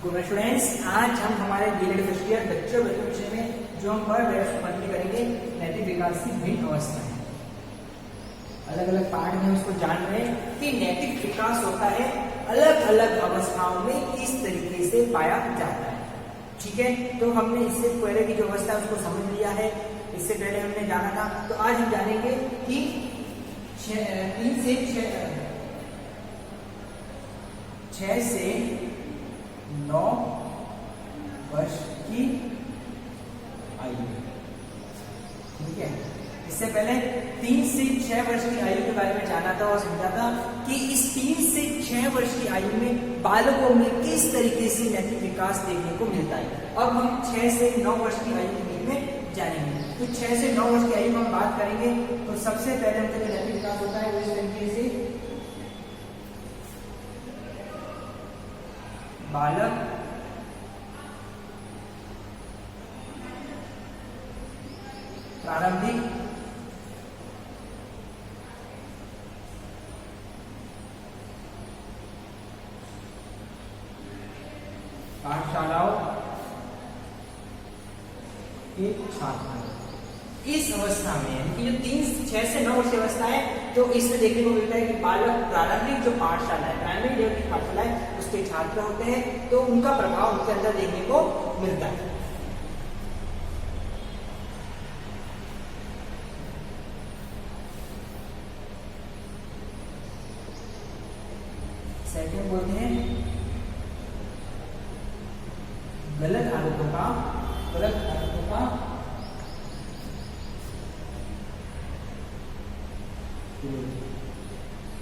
Good students, आज हम हमारे बीएड फर्स्ट ईयर बच्चों विषय में जो हम पढ़ रहे हैं उसको कंप्लीट करेंगे। नैतिक विकास की भिन्न अवस्थाएं, अलग अलग पार्ट में उसको जान रहे हैं कि नैतिक विकास होता है अलग अलग अवस्थाओं में किस तरीके से पाया जाता है। ठीक है, तो हमने इससे पहले की जो अवस्था है उसको समझ लिया है, इससे पहले हमने जाना था। तो आज हम जानेंगे कि 6 से 9 वर्ष की आयु। ठीक है, इससे पहले 3 से 6 वर्ष की आयु के बारे में जाना था और समझा था कि इस 3 से 6 वर्ष की आयु में बालकों में किस तरीके से नैतिक विकास देखने को मिलता है। अब हम 6 से 9 वर्ष की आयु के बीच में जानेंगे। तो 6 से 9 वर्ष की आयु में हम बात करेंगे तो सबसे पहले हमका जो नैतिक विकास होता है वो इस तरीके से बालक प्रारंभिक पाठशालाओं के छात्र इस अवस्था में, यानी कि जो 6 से 9 वर्ष की अवस्था है, तो इसमें देखने को मिलता है कि बालक प्रारंभिक जो पाठशाला है, प्राइमरी लेवल की पाठशाला है, उसके छात्र होते हैं, तो उनका प्रभाव उनके अंदर देखने को मिलता है। सेकंड बोलते हैं गलत आदतों का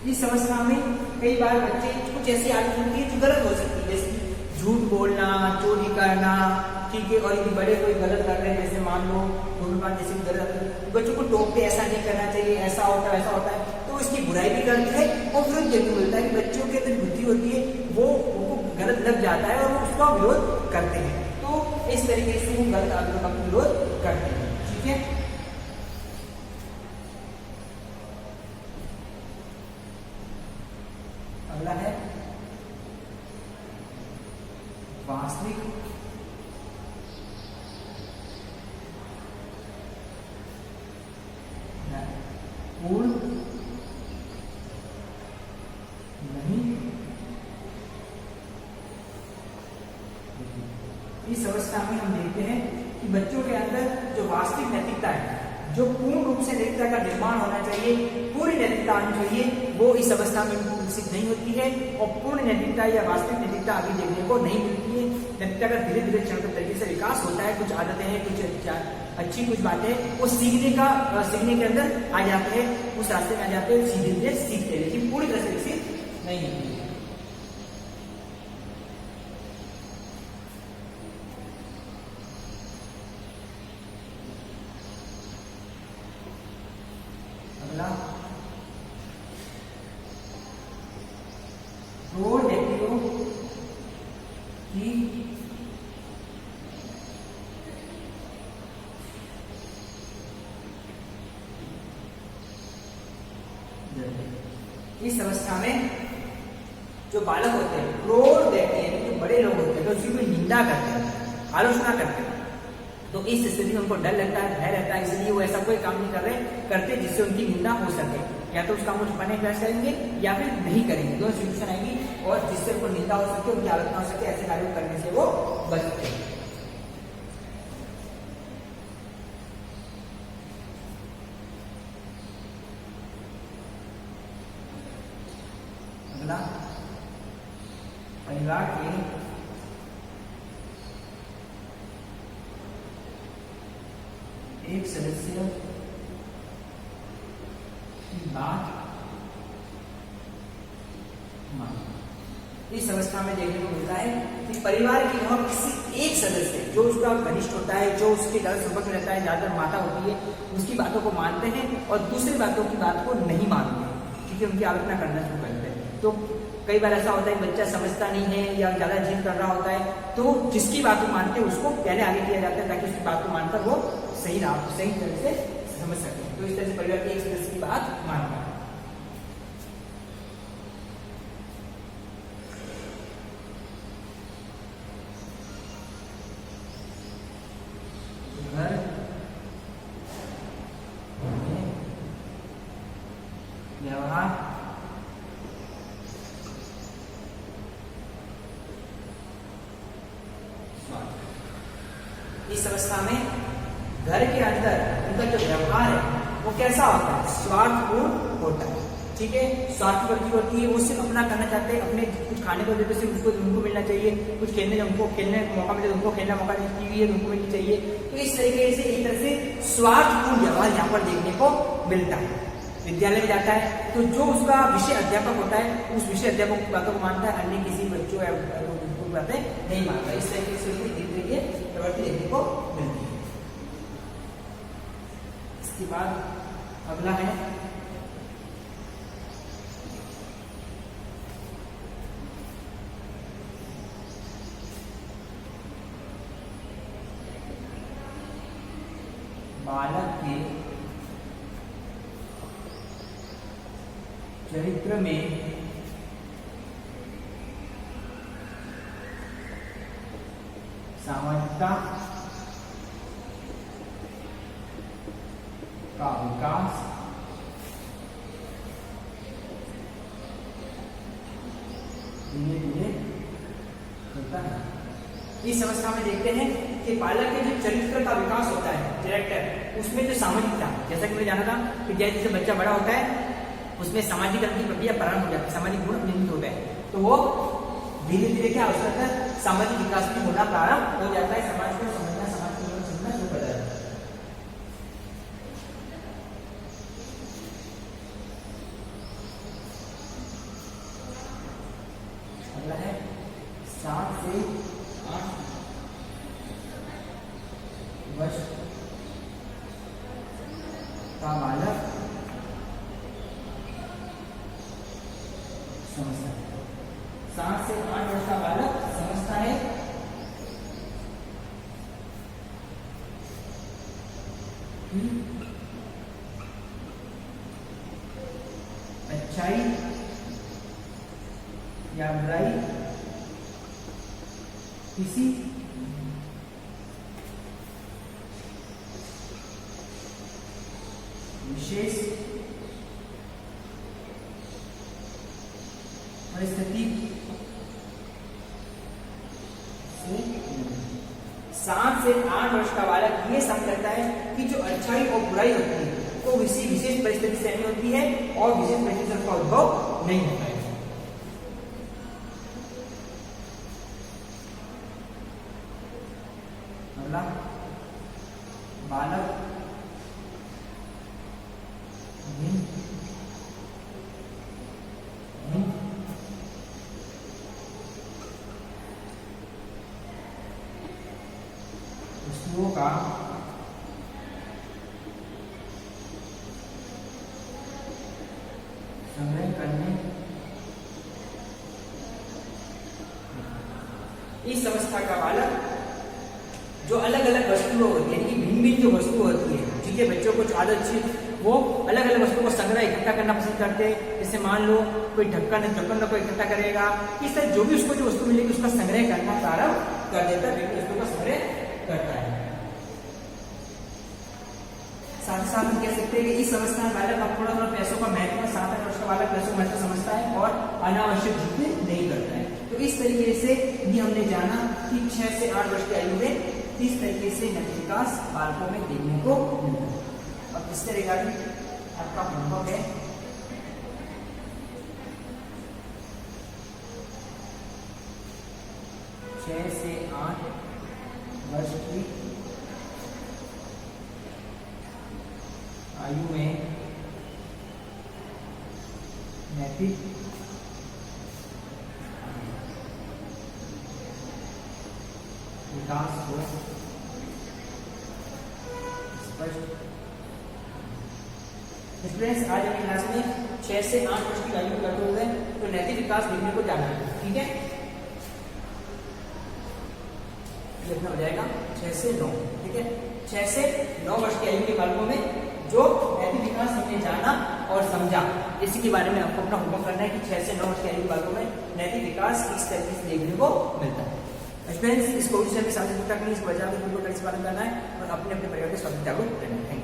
इस अवस्था में कई बार बच्चे कुछ ऐसी आदत होती है जो गलत हो सकती है, जैसे झूठ बोलना, चोरी करना। ठीक है, और यदि बड़े कोई गलत कर रहे हैं, जैसे मान लो धूम्रपान जैसे गलत, बच्चों को टोकते ऐसा नहीं करना चाहिए, ऐसा होता है वैसा होता है, तो इसकी बुराई भी करती है। और फिर देखने को मिलता है कि बच्चों के अंदर बुद्धि होती है, वो उनको गलत लग जाता है और वो उसका विरोध करते हैं। तो इस तरीके से वो गलत आदतों का विरोध करते हैं। ठीक है, अगला है वास्तविक पूर्ण नहीं। इस अवस्था में हम देखते हैं कि बच्चों के अंदर जो वास्तविक नैतिकता है, जो पूर्ण रूप से नैतिकता का निर्माण होना चाहिए, पूरी नैतिकता आनी चाहिए, वो इस अवस्था में विकसित नहीं होती है। और पूर्ण नैतिकता या वास्तविक नैतिकता अभी देखने को नहीं मिलती है। नैतिकता का धीरे धीरे चरण तरीके से विकास होता है। कुछ आदतें हैं, कुछ अच्छी कुछ बातें वो सीखने के अंदर आ जाते हैं, उस रास्ते में आ जाते हैं, धीरे धीरे सीखते हैं, लेकिन पूरी तरह से विकसित नहीं होती है। अगला दो व्यक्तियों की इस अवस्था में जो बालक होते हैं, क्रोध व्यक्ति यानी जो बड़े लोग होते हैं, तो उसकी कोई निंदा करते हैं, आलोचना करते हैं, तो इस स्थिति में उनको डर लगता है, भय रहता है, इसलिए वो ऐसा कोई काम नहीं करते जिससे उनकी निंदा हो सके। या तो उस काम को छुपाने का प्रयास करेंगे या फिर नहीं करेंगे, दोनों सिचुएशन आएंगी, और जिससे उनको निंदा हो सके, उनकी आलोचना हो सके, ऐसे कार्य करने से वो बचते हैं। अगला परिवार के एक सदस्य की बात मानना। इस अवस्था में देखने को मिलता है कि परिवार की वह किसी एक सदस्य जो उसका घनिष्ठ होता है, जो उसके ज्यादा संपर्क में रहता है, ज्यादातर माता होती है, उसकी बातों को मानते हैं और दूसरी बातों की बात को नहीं मानते हैं, क्योंकि उनकी आलोचना करना शुरू करते हैं। तो कई बार ऐसा होता है बच्चा समझता नहीं है या ज्यादा जिद कर रहा होता है, तो जिसकी बात को मानते हैं उसको पहले आगे किया जाता है, ताकि उसकी बात को मानकर वो सही तरह से समझ सके। तो इस तरह से परिवार के एक सदस्य की बात मानना। इस अवस्था में घर के अंदर उनका जो व्यवहार है वो कैसा होता है, स्वार्थपूर्ण होता है। ठीक है, स्वार्थवर्ती होती है, वो सिर्फ अपना करना चाहते हैं, अपने कुछ खाने को देते सिर्फ उसको उनको मिलना चाहिए, कुछ खेलने उनको खेलने का मौका मिले उनको खेलने का मौका टीवी है उनको मिलनी चाहिए। तो इस तरीके से एक तरह से स्वार्थपूर्ण व्यवहार यहाँ पर देखने को मिलता है। विद्यालय में जाता है तो जो उसका विषय अध्यापक होता है उस विषय अध्यापक की बातों को मानता है, अन्य किसी बच्चों या बातें नहीं मानता। इस तरीके से उसकी धीरे धीरे प्रवृत्ति देखने को मिलती है। इसके बाद अगला है बालक के चरित्र में सामाजिकता का विकास धीरे धीरे होता है। इस अवस्था में देखते हैं कि बालक के जो चरित्र का विकास होता है, कैरेक्टर, उसमें जो सामाजिकता, जैसा कि मैंने जाना था कि जैसे जैसे बच्चा बड़ा होता है उसमें सामाजिकरण की प्रक्रिया प्रारंभ हो जाती है, सामाजिक गुण निर्मित होते हैं, तो वो धीरे धीरे क्या हो सकता है, सामाजिक विकास भी होना प्रारंभ हो जाता है, समाज को समझना, समाज को समझना शुरू कर जाता है। अगला है 7 से 8 वर्ष का बालक समझता है। 7 से 8 वर्ष का बालक समझता है कि अच्छाई या बुराई किसी विशेष परिस्थिति से 7 से 8 वर्ष का बालक ये समझ सकता है कि जो अच्छाई और बुराई होती है तो किसी विशेष परिस्थिति से नहीं होती है और विशेष परिस्थिति से उसका उद्भव नहीं होता है। अगला बालक वस्तुओं का संग्रह करने इस अवस्था का बालक जो अलग अलग वस्तुएं होती है, यानी कि भिन्न भिन्न जो वस्तु होती है, ठीक है, बच्चों को आदत अच्छी, वो अलग अलग वस्तुओं को संग्रह इकट्ठा करना पसंद करते हैं। जैसे मान लो कोई ढक्कन को इकट्ठा करेगा, इस तरह जो भी उसको जो वस्तु मिलेगी उसका संग्रह करना प्रारंभ कर देता है, वस्तु का संग्रह करता है। साथ ही साथ हम कह सकते हैं कि इस अवस्था में बालक अब थोड़ा थोड़ा पैसों का महत्व, 7 वर्ष का बालक पैसों का महत्व समझता है और अनावश्यक जिद्द नहीं करता है। तो इस तरीके से ये हमने जाना कि 6 से 8 वर्ष की आयु में इस तरीके से नैतिक विकास बालकों में देखने को मिलता है। अब इससे रिगार्डिंग आपका होमवर्क है, छह से 8 वर्ष की आयु में नैतिक विकास को स्पष्ट। स्टूडेंट्स, आज हमें क्लास में 6 से 8 वर्ष की आयु करते हुए तो नैतिक विकास देखने को जाना है, ठीक है। ये अपना हो जाएगा 6 से 9, ठीक है। 6 से 9 वर्ष की आयु के बालकों में जो नैतिक विकास हमने जाना और समझा, इसी के बारे में आपको अपना होमवर्क करना है कि 6 से 9 वर्ष की आयु के बालकों में नैतिक विकास किस तरीके से देखने को मिलता है। स्टूडेंट्स, इस कोविड से हमें सावधानी तक नहीं, इस वजह से पालन करना है और अपने अपने परिवार के स्वास्थ्य जागरूक रहना है।